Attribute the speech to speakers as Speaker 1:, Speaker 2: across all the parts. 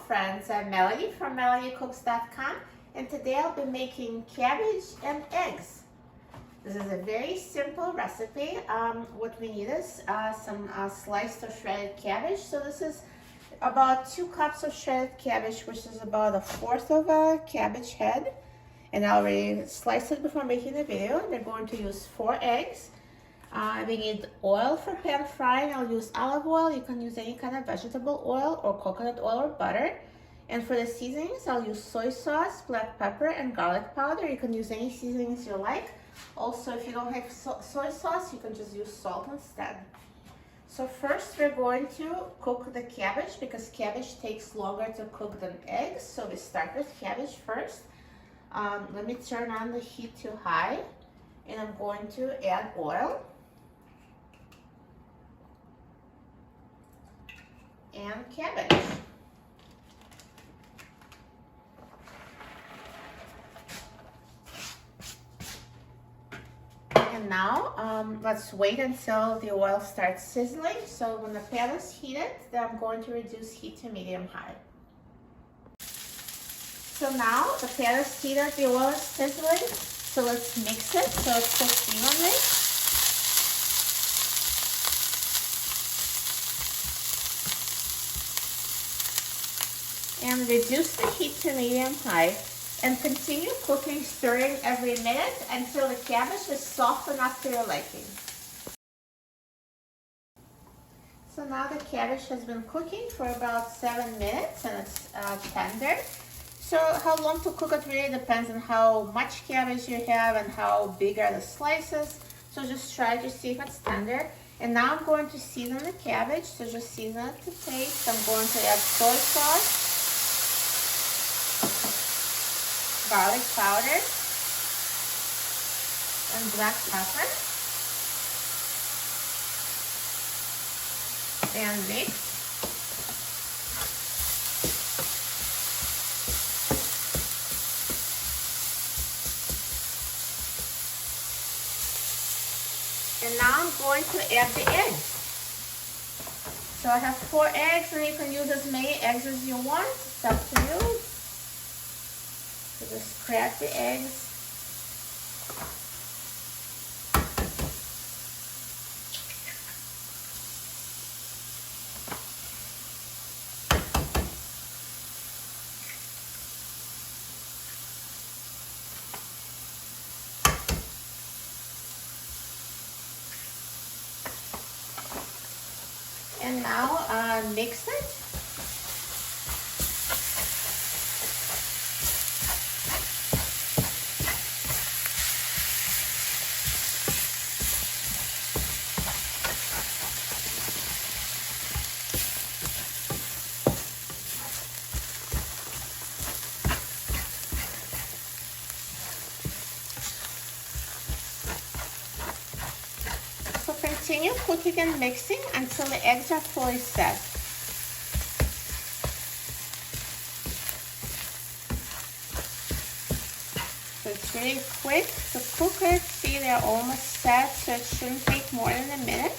Speaker 1: friends, I'm Melanie from MelanieCooks.com, and today I'll be making cabbage and eggs. This is a very simple recipe. What we need is some sliced or shredded cabbage. So this is about 2 cups of shredded cabbage, which is about 1/4 of a cabbage head. And I already sliced it before making the video. We're going to use 4 eggs. We need oil for pan frying. I'll use olive oil. You can use any kind of vegetable oil or coconut oil or butter. And for the seasonings, I'll use soy sauce, black pepper, and garlic powder. You can use any seasonings you like. Also, if you don't have soy sauce, you can just use salt instead. So first, we're going to cook the cabbage because cabbage takes longer to cook than eggs. So we start with cabbage first. Let me turn on the heat to high, and I'm going to add oil and cabbage. And now let's wait until the oil starts sizzling. So when the pan is heated, then I'm going to reduce heat to medium-high. So now the pan is heated, the oil is sizzling. So let's mix it so it cooks evenly. And reduce the heat to medium-high. And continue cooking, stirring every minute until the cabbage is soft enough to your liking. So now the cabbage has been cooking for about 7 minutes and it's tender. So how long to cook it really depends on how much cabbage you have and how big are the slices. So just try to see if it's tender. And now I'm going to season the cabbage. So just season it to taste. I'm going to add soy sauce, garlic powder, and black pepper, and mix. And now I'm going to add the eggs. So I have 4 eggs, and you can use as many eggs as you want. It's up to you. So just crack the eggs. And now mix it. Continue cooking and mixing until the eggs are fully set. So it's really quick to cook it. See, they're almost set, so it shouldn't take more than a minute.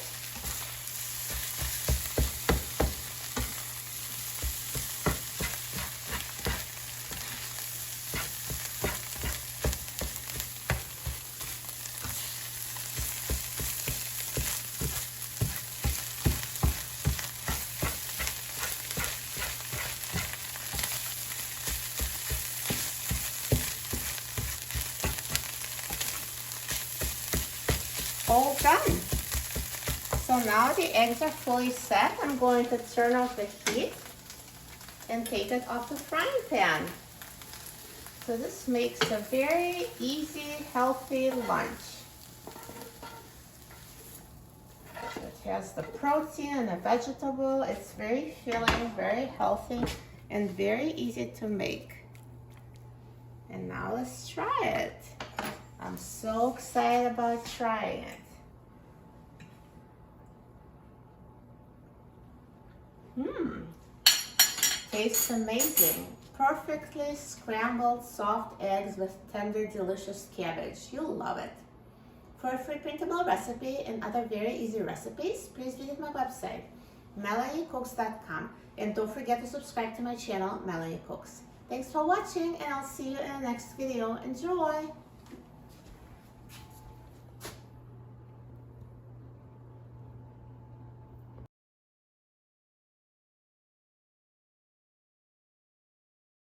Speaker 1: All done. So now the eggs are fully set. I'm going to turn off the heat and take it off the frying pan. So this makes a very easy, healthy lunch. So it has the protein and the vegetable. It's very filling, very healthy, and very easy to make. And now let's try it. I'm so excited about trying it. Tastes amazing. Perfectly scrambled soft eggs with tender, delicious cabbage. You'll love it. For a free printable recipe and other very easy recipes, please visit my website. melaniecooks.com, and don't forget to subscribe to my channel, Melanie Cooks. Thanks for watching, and I'll see you in the next video. Enjoy!